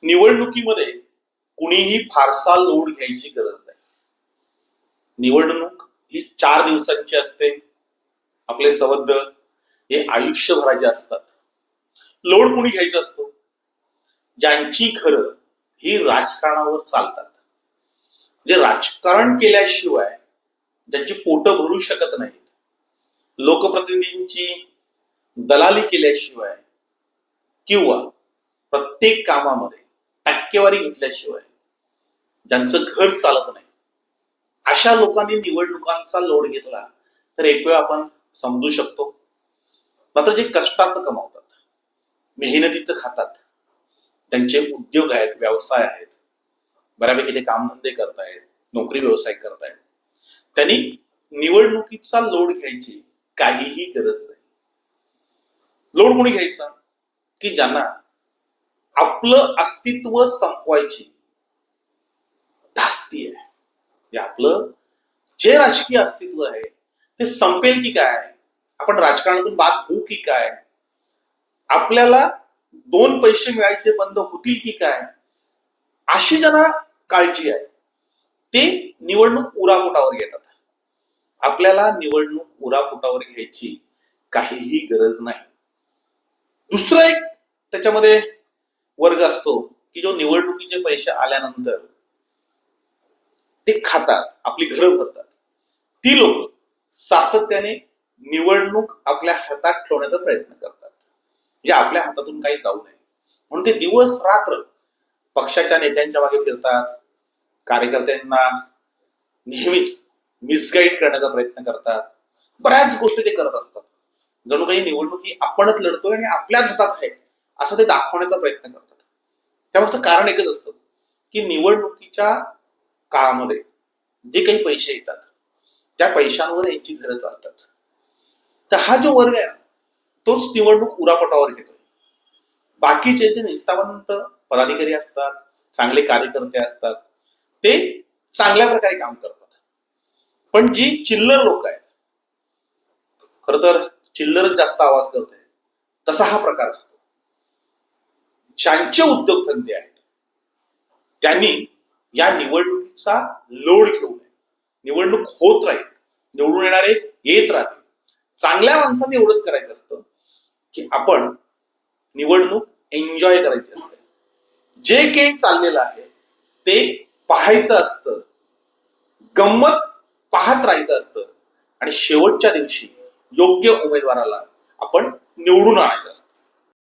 निवडणुकीमध्ये कुणीही फारसा लोड घ्यायची गरज नाही. निवडणूक ही 4 दिवसांची असते. आपले संबंध हे आयुष्यभराचे असतात. लोड कुणी घ्यायचा असतो? ज्यांची घरं ही राजकारणावर चालतात, म्हणजे राजकारण केल्याशिवाय ज्यांची पोटं भरू शकत नाहीत, लोकप्रतिनिधींची दलाली केल्याशिवाय किंवा प्रत्येक कामामध्ये टक्केवारी घेतल्याशिवाय ज्यांचं घर चालत नाही, अशा लोकांनी निवडणुकांचा लोड घेतला तर एक वेळ आपण समजू शकतो. मात्र जे कष्टाचं कमावतात, मेहनतीचं खातात, त्यांचे उद्योग आहेत, व्यवसाय आहेत, बऱ्यापैकी ते कामधंदे करतायत, नोकरी व्यवसाय करतायत, त्यांनी निवडणुकीचा लोड घ्यायची काहीही गरज नाही. लोड कोणी घ्यायचा? की ज्यांना आपलं अस्तित्व संपवायची धास्ती आहे. आपलं जे राजकीय अस्तित्व आहे ते संपेल की काय, आपण राजकारणातून बाद होऊ की काय, आपल्याला 2 पैसे मिळायचे बंद होतील की काय, अशी ज्यांना काळजी आहे ते निवडणूक उरापोटावर घेतात. आपल्याला निवडणूक उरापोटावर घ्यायची काहीही गरज नाही. दुसरा एक त्याच्यामध्ये वर्ग असतो की जो निवडणुकीचे पैसे आल्यानंतर ते खातात, आपली घरं भरतात. ती लोक सातत्याने निवडणूक आपल्या हातात ठेवण्याचा प्रयत्न करतात, म्हणजे आपल्या हातातून काही जाऊ नये म्हणून ते दिवस रात्र पक्षाच्या नेत्यांच्या मागे फिरतात, कार्यकर्त्यांना नेहमीच मिसगाईड करण्याचा प्रयत्न करतात, बऱ्याच गोष्टी ते करत असतात. जणू काही निवडणूक ही आपणच लढतोय आणि आपल्याच हातात आहे असं ते दाखवण्याचा प्रयत्न करतात. त्यामागचं कारण एकच असतं की निवडणुकीच्या काळामध्ये जे काही पैसे येतात त्या पैशांवर यांची घरं चालतात. तर हा जो वर्ग आहे तोच निवडणूक उरापोटावर घेतोय. बाकीचे जे निष्ठावंत पदाधिकारी असतात, चांगले कार्यकर्ते असतात, ते चांगल्या प्रकारे काम करतात. पण जी चिल्लर लोक आहेत, खर तर चिल्लरच जास्त आवाज करते तसा हा प्रकार असतो. ज्यांचे उद्योगधंदे आहेत त्यांनी या निवडणुकीचा लोड घेऊ नये. निवडणूक होत राहील, निवडून येणारे येत राहतील. चांगल्या माणसाने एवढंच करायचं असतं की आपण निवडणूक एन्जॉय करायची असते. जे काही चाललेलं आहे ते पाहायचं असतं, गंमत पाहत राहायचं असतं आणि शेवटच्या दिवशी योग्य उमेदवाराला आपण निवडून आणायचं असतं.